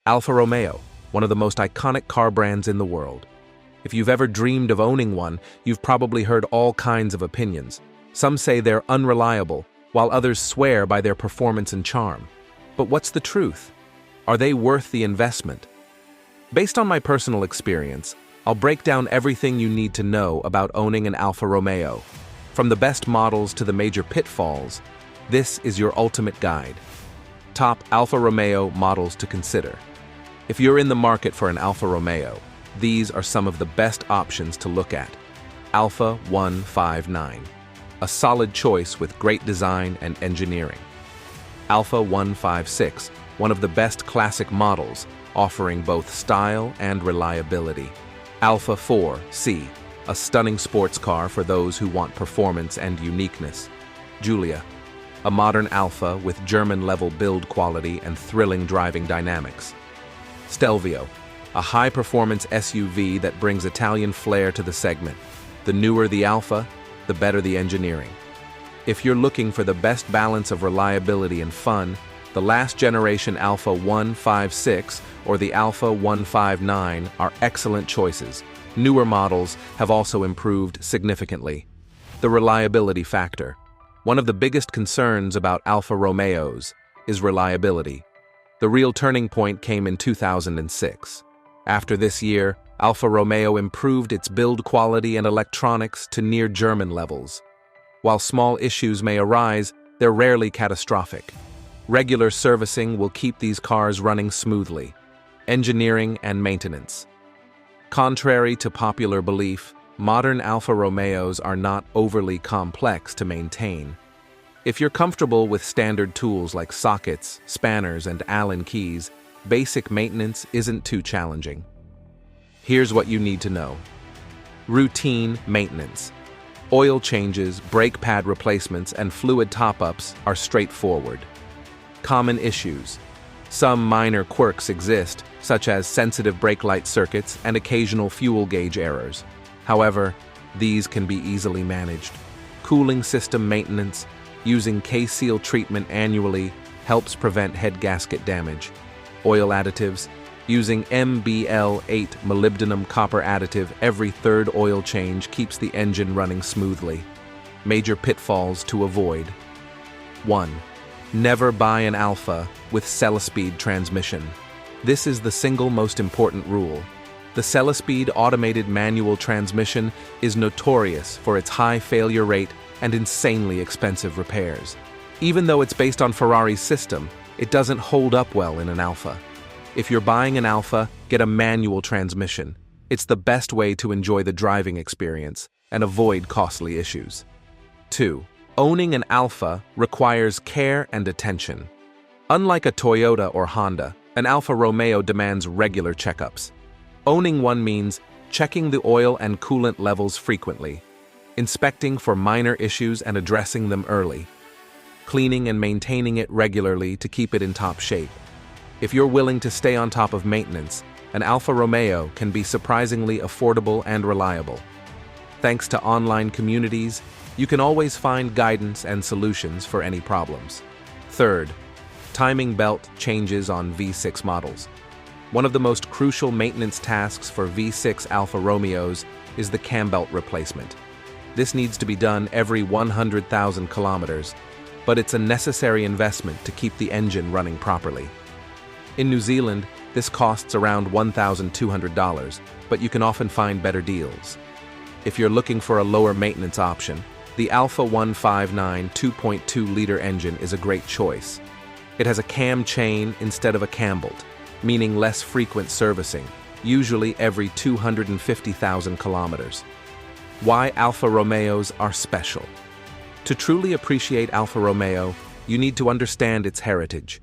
Alfa Romeo, one of the most iconic car brands in the world. If you've ever dreamed of owning one, you've probably heard all kinds of opinions. Some say they're unreliable, while others swear by their performance and charm. But what's the truth? Are they worth the investment? Based on my personal experience, I'll break down everything you need to know about owning an Alfa Romeo. From the best models to the major pitfalls, this is your ultimate guide. Top Alfa Romeo models to consider. If you're in the market for an Alfa Romeo, these are some of the best options to look at. Alfa 159, a solid choice with great design and engineering. Alfa 156, one of the best classic models, offering both style and reliability. Alfa 4C, a stunning sports car for those who want performance and uniqueness. Giulia, a modern Alfa with German-level build quality and thrilling driving dynamics. Stelvio, a high-performance SUV that brings Italian flair to the segment. The newer the Alfa, the better the engineering. If you're looking for the best balance of reliability and fun, the last-generation Alfa 156 or the Alfa 159 are excellent choices. Newer models have also improved significantly. The reliability factor. One of the biggest concerns about Alfa Romeos is reliability. The real turning point came in 2006. After this year, Alfa Romeo improved its build quality and electronics to near German levels. While small issues may arise, they're rarely catastrophic. Regular servicing will keep these cars running smoothly. Engineering and maintenance. Contrary to popular belief, modern Alfa Romeos are not overly complex to maintain. If you're comfortable with standard tools like sockets, spanners, and Allen keys, basic maintenance isn't too challenging. Here's what you need to know. Routine maintenance. Oil changes, brake pad replacements, and fluid top-ups are straightforward. Common issues. Some minor quirks exist, such as sensitive brake light circuits and occasional fuel gauge errors. However, these can be easily managed. Cooling system maintenance. Using K-Seal treatment annually helps prevent head gasket damage. Oil additives. Using MBL8 molybdenum copper additive every third oil change keeps the engine running smoothly. Major pitfalls to avoid. 1. Never buy an Alfa with Celespeed transmission. This is the single most important rule. The Celespeed automated manual transmission is notorious for its high failure rate and insanely expensive repairs. Even though it's based on Ferrari's system, it doesn't hold up well in an Alfa. If you're buying an Alfa, get a manual transmission. It's the best way to enjoy the driving experience and avoid costly issues. 2. Owning an Alfa requires care and attention. Unlike a Toyota or Honda, an Alfa Romeo demands regular checkups. Owning one means checking the oil and coolant levels frequently, inspecting for minor issues and addressing them early, cleaning and maintaining it regularly to keep it in top shape. If you're willing to stay on top of maintenance, an Alfa Romeo can be surprisingly affordable and reliable. Thanks to online communities, you can always find guidance and solutions for any problems. 3rd, timing belt changes on V6 models. One of the most crucial maintenance tasks for V6 Alfa Romeos is the cam belt replacement. This needs to be done every 100,000 kilometers, but it's a necessary investment to keep the engine running properly. In New Zealand, this costs around $1,200, but you can often find better deals. If you're looking for a lower maintenance option, the Alfa 159 2.2-liter engine is a great choice. It has a cam chain instead of a cam bolt, meaning less frequent servicing, usually every 250,000 kilometers. Why Alfa Romeos are special. To truly appreciate Alfa Romeo, you need to understand its heritage.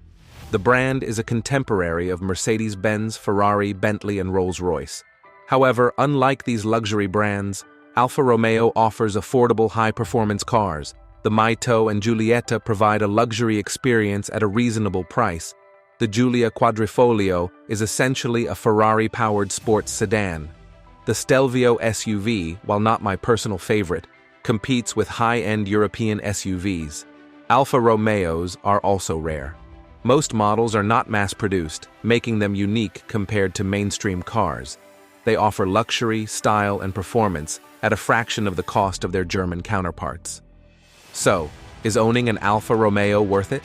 The brand is a contemporary of Mercedes-Benz, Ferrari, Bentley, and Rolls-Royce. However, unlike these luxury brands, Alfa Romeo offers affordable high-performance cars. The Mito and Giulietta provide a luxury experience at a reasonable price. The Giulia Quadrifoglio is essentially a Ferrari-powered sports sedan. The Stelvio SUV, while not my personal favorite, competes with high-end European SUVs. Alfa Romeos are also rare. Most models are not mass-produced, making them unique compared to mainstream cars. They offer luxury, style, and performance at a fraction of the cost of their German counterparts. So, is owning an Alfa Romeo worth it?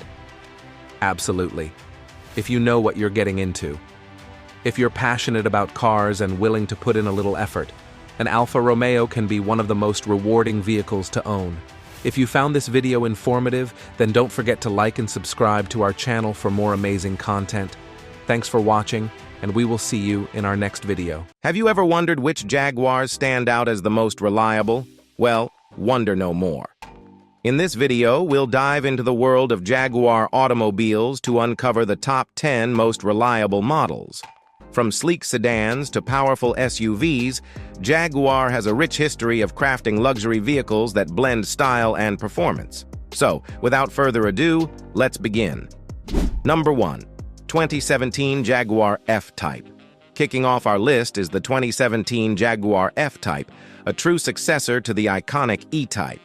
Absolutely, if you know what you're getting into. If you're passionate about cars and willing to put in a little effort, an Alfa Romeo can be one of the most rewarding vehicles to own. If you found this video informative, then don't forget to like and subscribe to our channel for more amazing content. Thanks for watching, and we will see you in our next video. Have you ever wondered which Jaguars stand out as the most reliable? Well, wonder no more. In this video, we'll dive into the world of Jaguar automobiles to uncover the top 10 most reliable models. From sleek sedans to powerful SUVs, Jaguar has a rich history of crafting luxury vehicles that blend style and performance. So, without further ado, let's begin. Number 1. 2017 Jaguar F-Type. Kicking off our list is the 2017 Jaguar F-Type, a true successor to the iconic E-Type.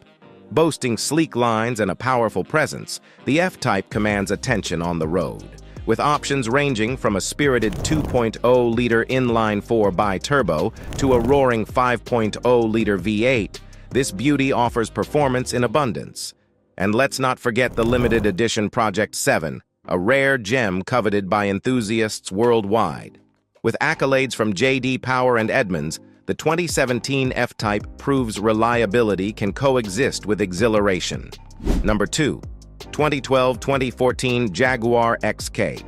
Boasting sleek lines and a powerful presence, the F-Type commands attention on the road. With options ranging from a spirited 2.0-liter inline-4 bi-turbo to a roaring 5.0-liter V8, this beauty offers performance in abundance. And let's not forget the limited edition Project 7, a rare gem coveted by enthusiasts worldwide. With accolades from J.D. Power and Edmunds, the 2017 F-Type proves reliability can coexist with exhilaration. Number 2. 2012-2014 Jaguar XK.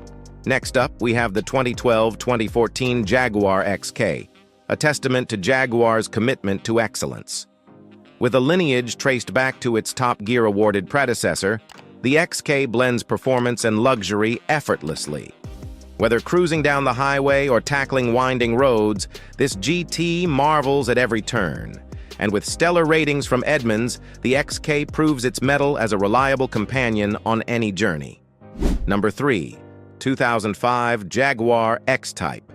Next up, we have the 2012-2014 Jaguar XK, a testament to Jaguar's commitment to excellence. With a lineage traced back to its Top Gear awarded predecessor, the XK blends performance and luxury effortlessly. Whether cruising down the highway or tackling winding roads, this GT marvels at every turn. And with stellar ratings from Edmunds, the XK proves its mettle as a reliable companion on any journey. Number 3. 2005 Jaguar X-Type.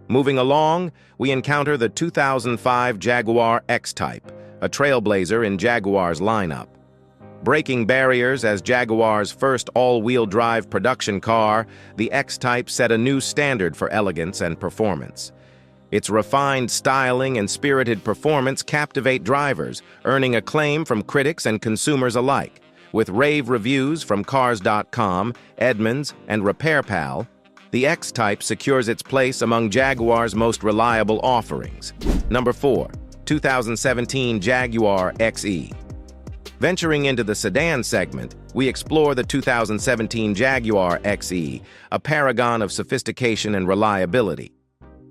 Moving along, we encounter the 2005 Jaguar X-Type, a trailblazer in Jaguar's lineup. Breaking barriers as Jaguar's first all-wheel drive production car, the X-Type set a new standard for elegance and performance. Its refined styling and spirited performance captivate drivers, earning acclaim from critics and consumers alike. With rave reviews from Cars.com, Edmunds, and RepairPal, the X-Type secures its place among Jaguar's most reliable offerings. Number 4. 2017 Jaguar XE. Venturing into the sedan segment, we explore the 2017 Jaguar XE, a paragon of sophistication and reliability.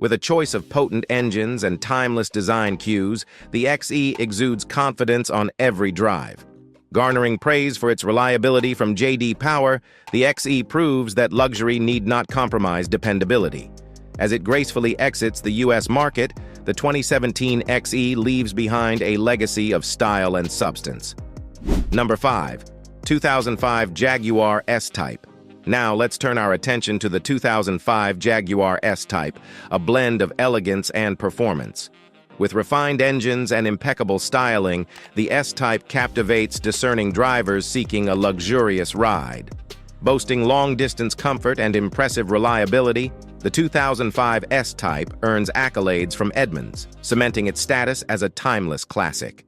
With a choice of potent engines and timeless design cues, the XE exudes confidence on every drive. Garnering praise for its reliability from J.D. Power, the XE proves that luxury need not compromise dependability. As it gracefully exits the U.S. market, the 2017 XE leaves behind a legacy of style and substance. Number 5. 2005 Jaguar S-Type. Now let's turn our attention to the 2005 Jaguar S-Type, a blend of elegance and performance. With refined engines and impeccable styling, the S-Type captivates discerning drivers seeking a luxurious ride. Boasting long-distance comfort and impressive reliability, the 2005 S-Type earns accolades from Edmunds, cementing its status as a timeless classic.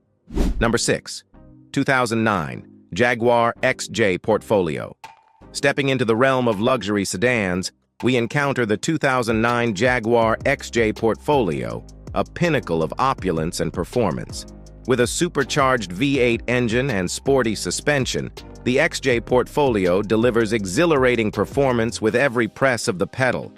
Number 6. 2009 Jaguar XJ Portfolio. Stepping into the realm of luxury sedans, we encounter the 2009 Jaguar XJ Portfolio, a pinnacle of opulence and performance. With a supercharged V8 engine and sporty suspension, the XJ Portfolio delivers exhilarating performance with every press of the pedal.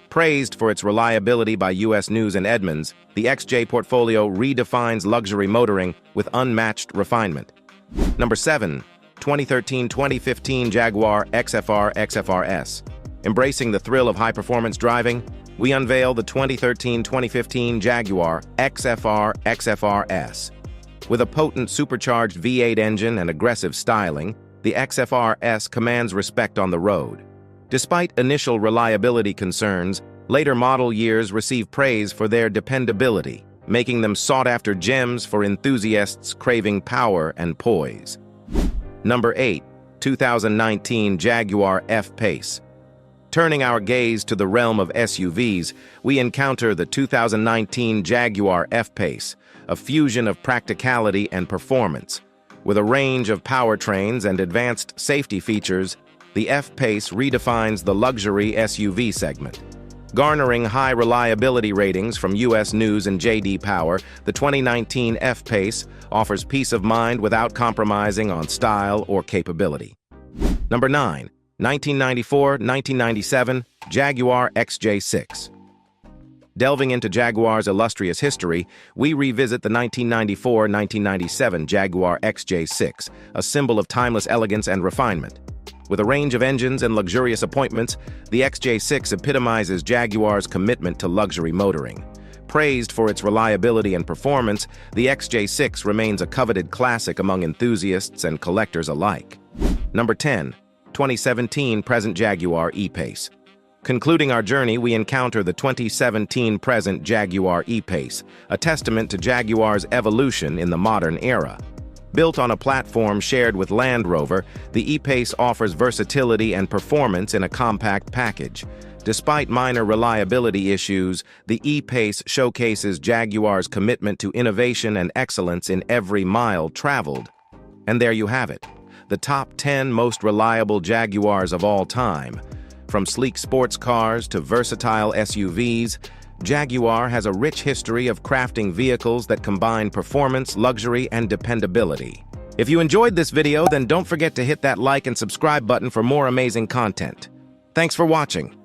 Praised for its reliability by U.S. News and Edmunds, the XJ Portfolio redefines luxury motoring with unmatched refinement. Number 7. 2013-2015 Jaguar XFR XFRS. Embracing the thrill of high-performance driving, we unveil the 2013-2015 Jaguar XFR XFRS. With a potent supercharged V8 engine and aggressive styling, the XFRS commands respect on the road. Despite initial reliability concerns, later model years receive praise for their dependability, making them sought-after gems for enthusiasts craving power and poise. Number 8. 2019 Jaguar F-Pace. Turning our gaze to the realm of SUVs, we encounter the 2019 Jaguar F-Pace, a fusion of practicality and performance. With a range of powertrains and advanced safety features, the F-Pace redefines the luxury SUV segment. Garnering high reliability ratings from US News and J.D. Power, the 2019 F-Pace offers peace of mind without compromising on style or capability. Number 9. 1994-1997 Jaguar XJ6. Delving into Jaguar's illustrious history, we revisit the 1994-1997 Jaguar XJ6, a symbol of timeless elegance and refinement. With a range of engines and luxurious appointments, the XJ6 epitomizes Jaguar's commitment to luxury motoring. Praised for its reliability and performance, the XJ6 remains a coveted classic among enthusiasts and collectors alike. Number 10. 2017 present Jaguar E-Pace. Concluding our journey, we encounter the 2017 present Jaguar E-Pace, a testament to Jaguar's evolution in the modern era. Built on a platform shared with Land Rover, the E-Pace offers versatility and performance in a compact package. Despite minor reliability issues, the E-Pace showcases Jaguar's commitment to innovation and excellence in every mile traveled. And there you have it, the top 10 most reliable Jaguars of all time. From sleek sports cars to versatile SUVs, Jaguar has a rich history of crafting vehicles that combine performance, luxury, and dependability. If you enjoyed this video, then don't forget to hit that like and subscribe button for more amazing content. Thanks for watching.